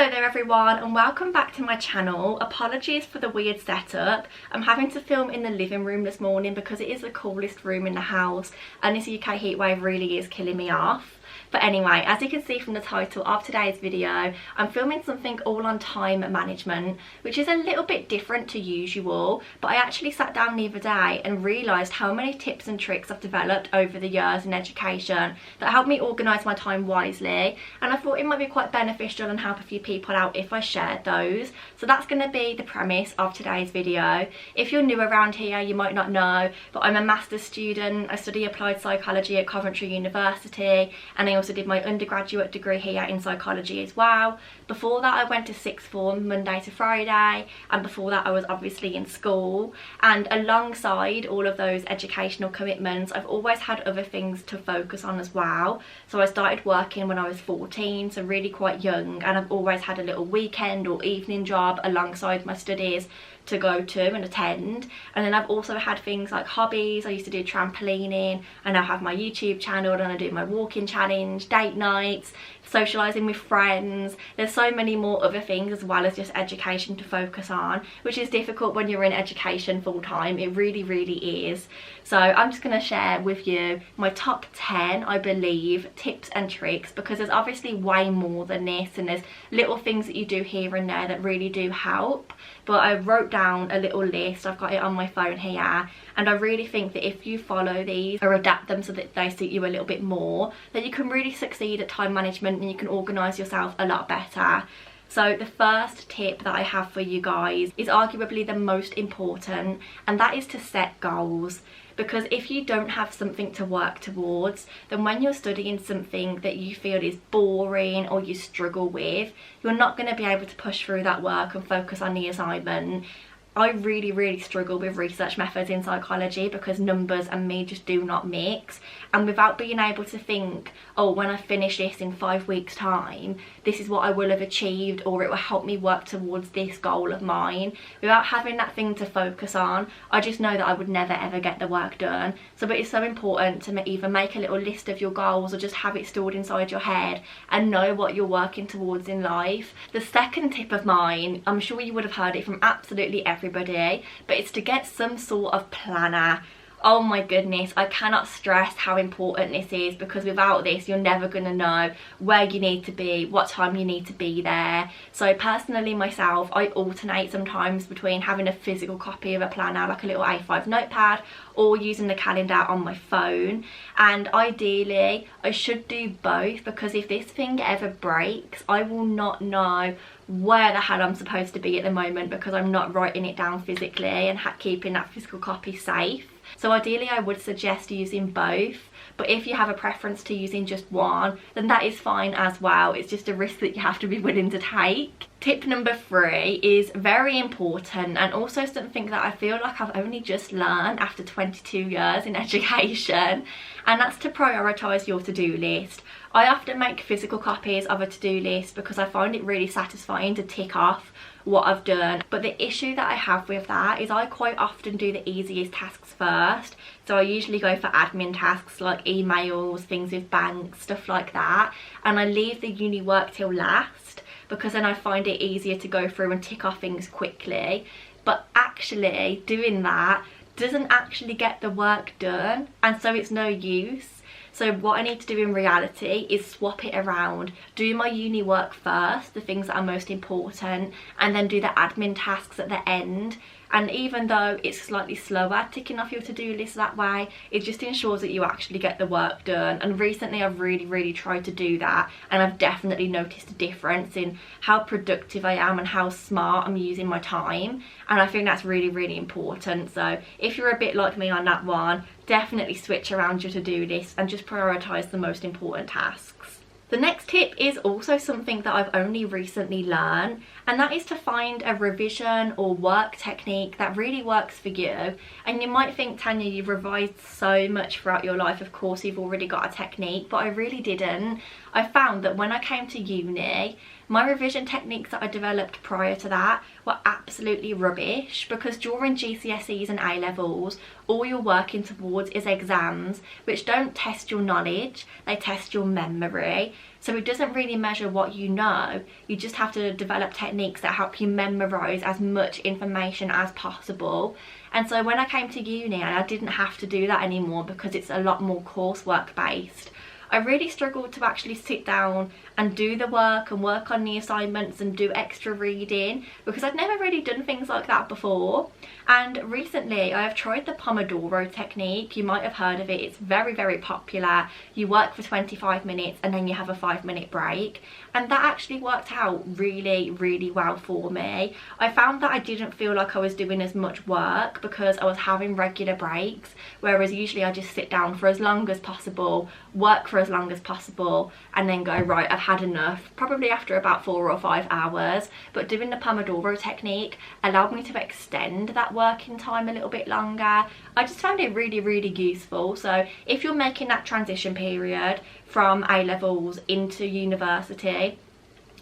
Hello there everyone and welcome back to my channel. Apologies for the weird setup. I'm having to film in the living room this morning because it is the coolest room in the house and this UK heatwave really is killing me off. But anyway, as you can see from the title of today's video, I'm filming something all on time management, which is a little bit different to usual, but I actually sat down the other day and realised how many tips and tricks I've developed over the years in education that help me organise my time wisely, and I thought it might be quite beneficial and help a few people out if I shared those. So that's going to be the premise of today's video. If you're new around here, you might not know, but I'm a master's student. I study applied psychology at Coventry University, and I also did my undergraduate degree here in psychology as well. Before that I went to sixth form Monday to Friday, and before that I was obviously in school, and alongside all of those educational commitments I've always had other things to focus on as well. So I started working when I was 14, so really quite young, and I've always had a little weekend or evening job alongside my studies to go to and attend. And then I've also had things like hobbies. I used to do trampolining, and I have my YouTube channel and I do my walking challenge, date nights, socialising with friends. There's so many more other things as well as just education to focus on, which is difficult when you're in education full time. It really is. So I'm just going to share with you my top 10, I believe, tips and tricks, because there's obviously way more than this, and there's little things that you do here and there that really do help. But I wrote down a little list. I've got it on my phone here, and I really think that if you follow these or adapt them so that they suit you a little bit more, then you can really succeed at time management and you can organise yourself a lot better. So the first tip that I have for you guys is arguably the most important, and that is to set goals. Because if you don't have something to work towards, then when you're studying something that you feel is boring or you struggle with, you're not going to be able to push through that work and focus on the assignment. I really struggle with research methods in psychology because numbers and me just do not mix, and without being able to think, oh, when I finish this in 5 weeks time, this is what I will have achieved, or it will help me work towards this goal of mine, without having that thing to focus on, I just know that I would never ever get the work done. So it is so important to either make a little list of your goals or just have it stored inside your head and know what you're working towards in life. The second tip of mine, I'm sure you would have heard it from absolutely everybody, but it's to get some sort of planner. Oh my goodness, I cannot stress how important this is, because without this you're never going to know where you need to be, what time you need to be there. So personally myself, I alternate sometimes between having a physical copy of a planner, like a little A5 notepad, or using the calendar on my phone. And ideally I should do both, because if this thing ever breaks, I will not know where the hell I'm supposed to be at the moment, because I'm not writing it down physically and keeping that physical copy safe. So ideally I would suggest using both, but if you have a preference to using just one, then that is fine as well. It's just a risk that you have to be willing to take. Tip number 3 is very important, and also something that I feel like I've only just learned after 22 years in education, and that's to prioritise your to-do list. I often make physical copies of a to-do list because I find it really satisfying to tick off what I've done, but the issue that I have with that is I quite often do the easiest tasks first. So I usually go for admin tasks like emails, things with banks, stuff like that, and I leave the uni work till last, because then I find it easier to go through and tick off things quickly. But actually doing that doesn't actually get the work done, and so it's no use. So what I need to do in reality is swap it around. Do my uni work first, the things that are most important, and then do the admin tasks at the end. And even though it's slightly slower ticking off your to-do list that way, it just ensures that you actually get the work done. And recently I've really tried to do that, and I've definitely noticed a difference in how productive I am and how smart I'm using my time, and I think that's really important. So if you're a bit like me on that one, definitely switch around your to-do list and just prioritise the most important tasks. The next tip is also something that I've only recently learned, and that is to find a revision or work technique that really works for you. And you might think, Tanya, you've revised so much throughout your life, of course you've already got a technique, but I really didn't. I found that when I came to uni, My revision techniques that I developed prior to that were absolutely rubbish, because during GCSEs and A-levels, all you're working towards is exams, which don't test your knowledge, they test your memory. So it doesn't really measure what you know. You just have to develop techniques that help you memorise as much information as possible. And so when I came to uni, and I didn't have to do that anymore because it's a lot more coursework based, I really struggled to actually sit down and do the work and work on the assignments and do extra reading, because I'd never really done things like that before. And recently I have tried the Pomodoro Technique. You might have heard of it. It's very, very popular. You work for 25 minutes and then you have a 5-minute break, and that actually worked out really, really well for me. I found that I didn't feel like I was doing as much work because I was having regular breaks, whereas usually I just sit down for as long as possible, work for as long as possible, and then go, right, I've had enough, probably after about 4 or 5 hours. But doing the Pomodoro Technique allowed me to extend that working time a little bit longer. I just found it really, really useful. So if you're making that transition period from A-levels into university,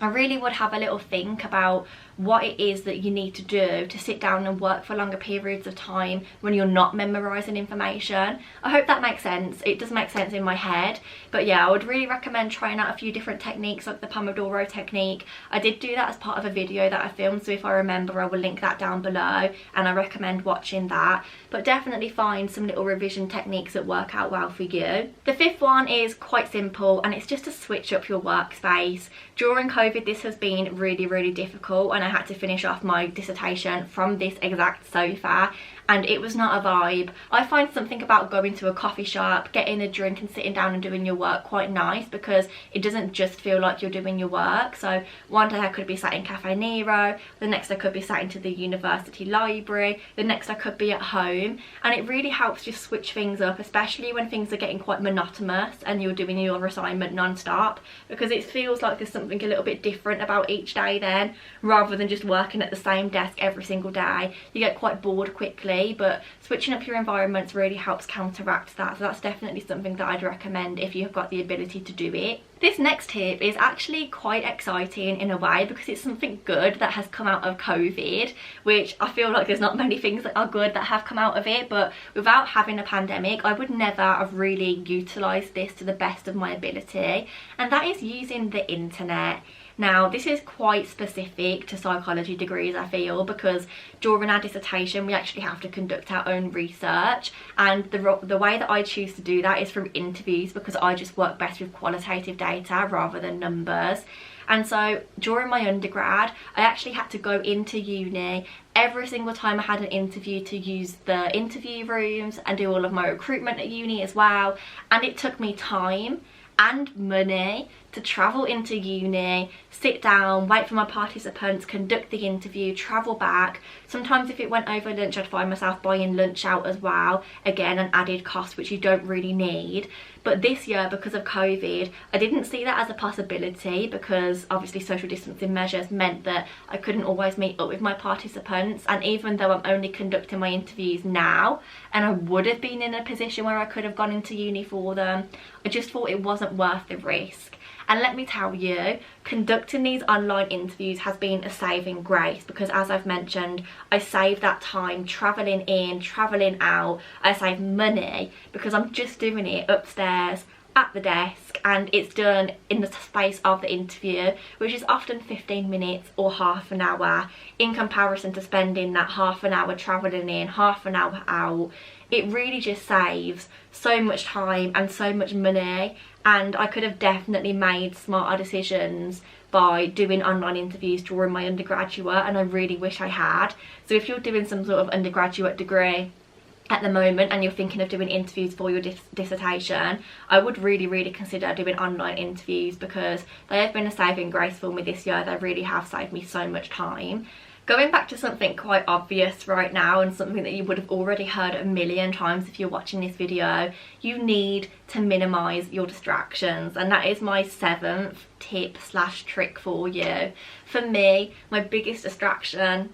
I really would have a little think about what it is that you need to do to sit down and work for longer periods of time when you're not memorising information. I hope that makes sense. It does make sense in my head. But yeah, I would really recommend trying out a few different techniques like the Pomodoro Technique. I did do that as part of a video that I filmed, so if I remember I will link that down below, and I recommend watching that. But definitely find some little revision techniques that work out well for you. The fifth one is quite simple, and it's just to switch up your workspace. During COVID, this has been really, really difficult, and I had to finish off my dissertation from this exact sofa, and it was not a vibe. I find something about going to a coffee shop, getting a drink and sitting down and doing your work quite nice, because it doesn't just feel like you're doing your work. So one day I could be sat in Cafe Nero, the next I could be sat into the university library, the next I could be at home, and it really helps just switch things up, especially when things are getting quite monotonous and you're doing your assignment non-stop, because it feels like there's something a little bit different about each day then, rather than just working at the same desk every single day. You get quite bored quickly, but switching up your environments really helps counteract that. So that's definitely something that I'd recommend if you've got the ability to do it. This next tip is actually quite exciting in a way, because it's something good that has come out of COVID, which I feel like there's not many things that are good that have come out of it, but without having a pandemic, I would never have really utilised this to the best of my ability, and that is using the internet. Now, this is quite specific to psychology degrees, I feel, because during our dissertation we actually have to conduct our own research, and the way that I choose to do that is through interviews, because I just work best with qualitative data rather than numbers. And so during my undergrad, I actually had to go into uni every single time I had an interview to use the interview rooms and do all of my recruitment at uni as well, and it took me time and money to travel into uni, sit down, wait for my participants, conduct the interview, travel back. Sometimes if it went over lunch, I'd find myself buying lunch out as well. Again, an added cost which you don't really need. But this year, because of COVID, I didn't see that as a possibility, because obviously social distancing measures meant that I couldn't always meet up with my participants. And even though I'm only conducting my interviews now, and I would have been in a position where I could have gone into uni for them, I just thought it wasn't worth the risk. And let me tell you, conducting these online interviews has been a saving grace, because as I've mentioned, I save that time travelling in, travelling out. I save money because I'm just doing it upstairs at the desk, and it's done in the space of the interview, which is often 15 minutes or half an hour, in comparison to spending that half an hour travelling in, half an hour out. It really just saves so much time and so much money, and I could have definitely made smarter decisions by doing online interviews during my undergraduate, and I really wish I had. So if you're doing some sort of undergraduate degree at the moment and you're thinking of doing interviews for your dissertation, I would really consider doing online interviews, because they have been a saving grace for me this year. They really have saved me so much time. Going back to something quite obvious right now, and something that you would have already heard a million times if you're watching this video, you need to minimise your distractions, and that is my 7th tip / trick for you. For me, my biggest distraction,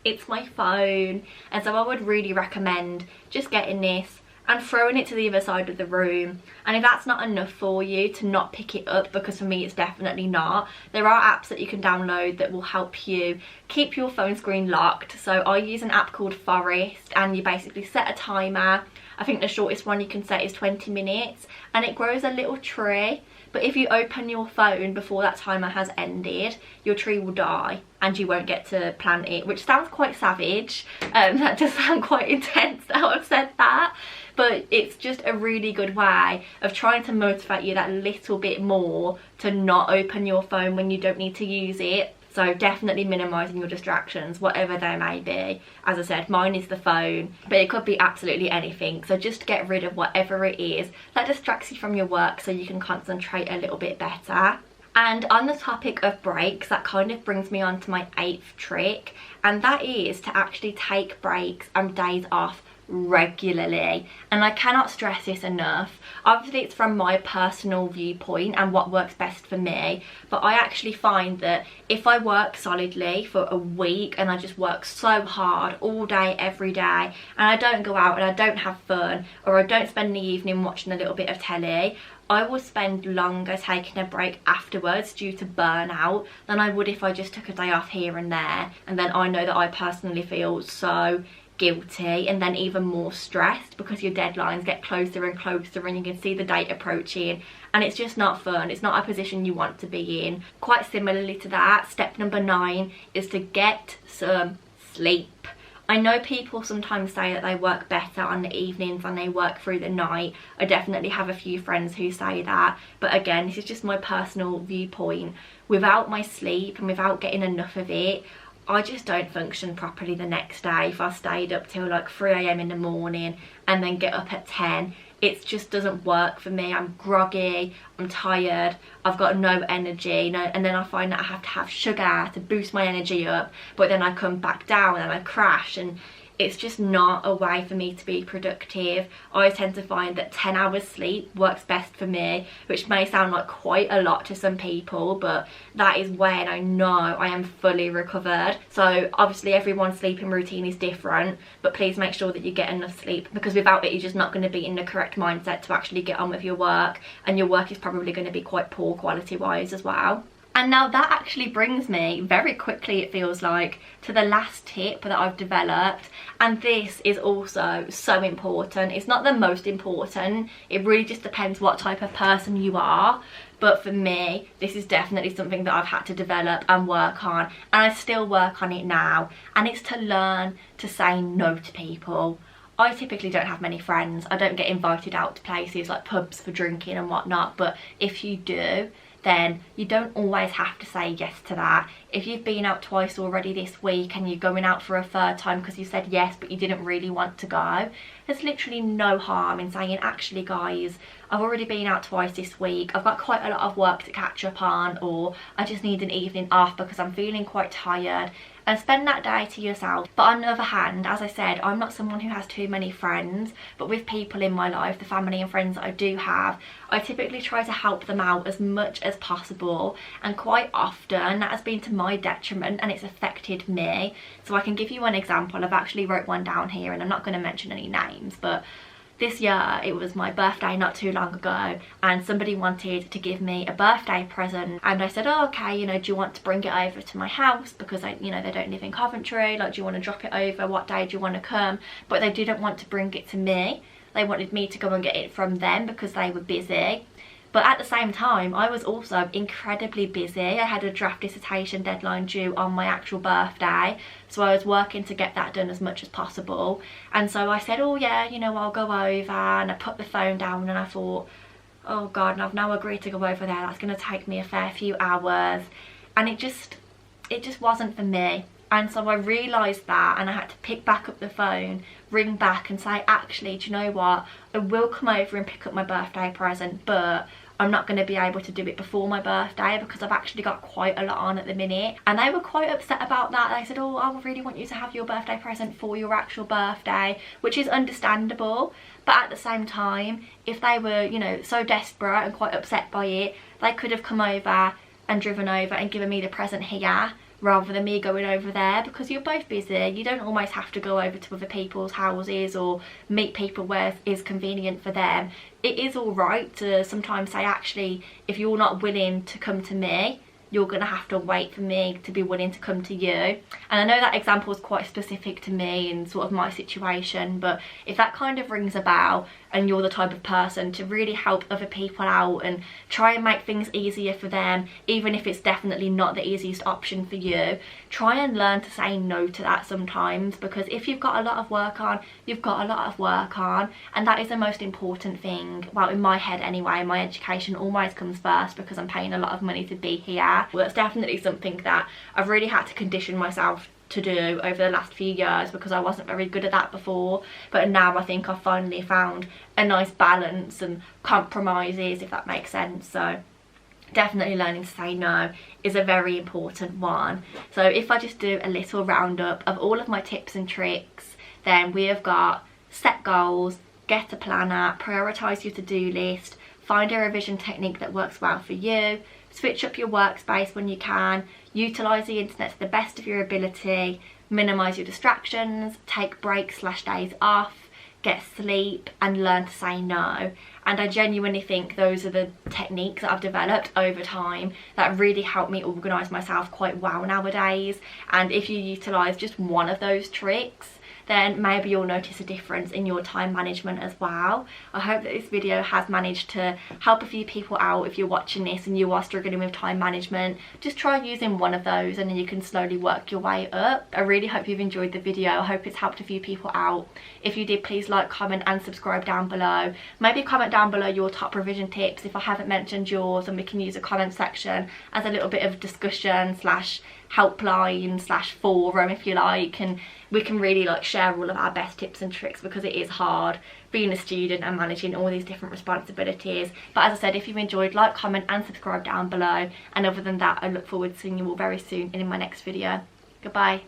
it's my phone, and so I would really recommend just getting this and throwing it to the other side of the room. And if that's not enough for you to not pick it up, because for me it's definitely not, there are apps that you can download that will help you keep your phone screen locked. So I use an app called Forest, and you basically set a timer. I think the shortest one you can set is 20 minutes, and it grows a little tree. But if you open your phone before that timer has ended, your tree will die and you won't get to plant it, which sounds quite savage. That does sound quite intense how I've said that. But it's just a really good way of trying to motivate you that little bit more to not open your phone when you don't need to use it. So definitely minimising your distractions, whatever they may be. As I said, mine is the phone, but it could be absolutely anything. So just get rid of whatever it is that distracts you from your work so you can concentrate a little bit better. And on the topic of breaks, that kind of brings me on to my 8th trick, and that is to actually take breaks and days off regularly. And I cannot stress this enough. Obviously it's from my personal viewpoint and what works best for me, but I actually find that if I work solidly for a week and I just work so hard all day every day, and I don't go out and I don't have fun, or I don't spend the evening watching a little bit of telly, I will spend longer taking a break afterwards due to burnout than I would if I just took a day off here and there. And then I know that I personally feel so guilty and then even more stressed because your deadlines get closer and closer and you can see the date approaching, and it's just not fun. It's not a position you want to be in. Quite similarly to that, step number 9 is to get some sleep. I know people sometimes say that they work better on the evenings and they work through the night. I definitely have a few friends who say that, but again, this is just my personal viewpoint. Without my sleep and without getting enough of it, I just don't function properly the next day. If I stayed up till like 3 AM in the morning and then get up at 10, it just doesn't work for me. I'm groggy, I'm tired, I've got no energy, and then I find that I have to have sugar to boost my energy up, but then I come back down and I crash, and it's just not a way for me to be productive. I tend to find that 10 hours sleep works best for me, which may sound like quite a lot to some people, but that is when I know I am fully recovered. So obviously everyone's sleeping routine is different, but please make sure that you get enough sleep, because without it you're just not going to be in the correct mindset to actually get on with your work, and your work is probably going to be quite poor quality wise as well. And now that actually brings me very quickly, it feels like, to the last tip that I've developed, and this is also so important. It's not the most important, it really just depends what type of person you are, but for me this is definitely something that I've had to develop and work on, and I still work on it now, and it's to learn to say no to people. I typically don't have many friends, I don't get invited out to places like pubs for drinking and whatnot, but if you do, then you don't always have to say yes to that. If you've been out twice already this week and you're going out for a third time because you said yes but you didn't really want to go, there's literally no harm in saying, actually guys, I've already been out twice this week, I've got quite a lot of work to catch up on, or I just need an evening off because I'm feeling quite tired, and spend that day to yourself. But on the other hand, as I said, I'm not someone who has too many friends, but with people in my life, the family and friends that I do have, I typically try to help them out as much as possible, and quite often that has been to my detriment and it's affected me. So I can give you one example. I've actually wrote one down here, and I'm not going to mention any names, but this year it was my birthday not too long ago, and somebody wanted to give me a birthday present, and I said, oh okay, you know, do you want to bring it over to my house, because you know, they don't live in Coventry, like, do you want to drop it over, what day do you want to come? But they didn't want to bring it to me, they wanted me to go and get it from them because they were busy. But at the same time, I was also incredibly busy. I had a draft dissertation deadline due on my actual birthday, so I was working to get that done as much as possible. And so I said, oh yeah, you know, I'll go over, and I put the phone down and I thought, oh god, and I've now agreed to go over there, that's going to take me a fair few hours, and it just wasn't for me. And so I realised that, and I had to pick back up the phone, ring back and say, actually, do you know what, I will come over and pick up my birthday present, but I'm not going to be able to do it before my birthday because I've actually got quite a lot on at the minute. And they were quite upset about that. They said, oh, I really want you to have your birthday present for your actual birthday, which is understandable. But at the same time, if they were, you know, so desperate and quite upset by it, they could have come over and driven over and given me the present here, rather than me going over there, because you're both busy. You don't always have to go over to other people's houses or meet people where it is convenient for them. It is all right to sometimes say, actually, if you're not willing to come to me, you're gonna have to wait for me to be willing to come to you. And I know that example is quite specific to me and sort of my situation, but if that kind of rings a bell and you're the type of person to really help other people out and try and make things easier for them, even if it's definitely not the easiest option for you, try and learn to say no to that sometimes, because if you've got a lot of work on, you've got a lot of work on, and that is the most important thing. Well, in my head anyway, my education always comes first because I'm paying a lot of money to be here. Well, that's definitely something that I've really had to condition myself to do over the last few years, because I wasn't very good at that before, but now I think I've finally found a nice balance and compromises, if that makes sense. So definitely learning to say no is a very important one. So if I just do a little roundup of all of my tips and tricks, then we have got set goals, get a planner, prioritise your to-do list, find a revision technique that works well for you, switch up your workspace when you can, utilise the internet to the best of your ability, minimise your distractions, take breaks/days off, get sleep, and learn to say no. And I genuinely think those are the techniques that I've developed over time that really help me organise myself quite well nowadays. And if you utilise just one of those tricks, then maybe you'll notice a difference in your time management as well. I hope that this video has managed to help a few people out. If you're watching this and you are struggling with time management, just try using one of those and then you can slowly work your way up. I really hope you've enjoyed the video. I hope it's helped a few people out. If you did, please like, comment and subscribe down below. Maybe comment down below your top revision tips if I haven't mentioned yours, and we can use a comment section as a little bit of discussion slash helpline slash forum, if you like, and we can really like share all of our best tips and tricks, because it is hard being a student and managing all these different responsibilities. But as I said, if you've enjoyed, like, comment and subscribe down below, and other than that, I look forward to seeing you all very soon in my next video. Goodbye.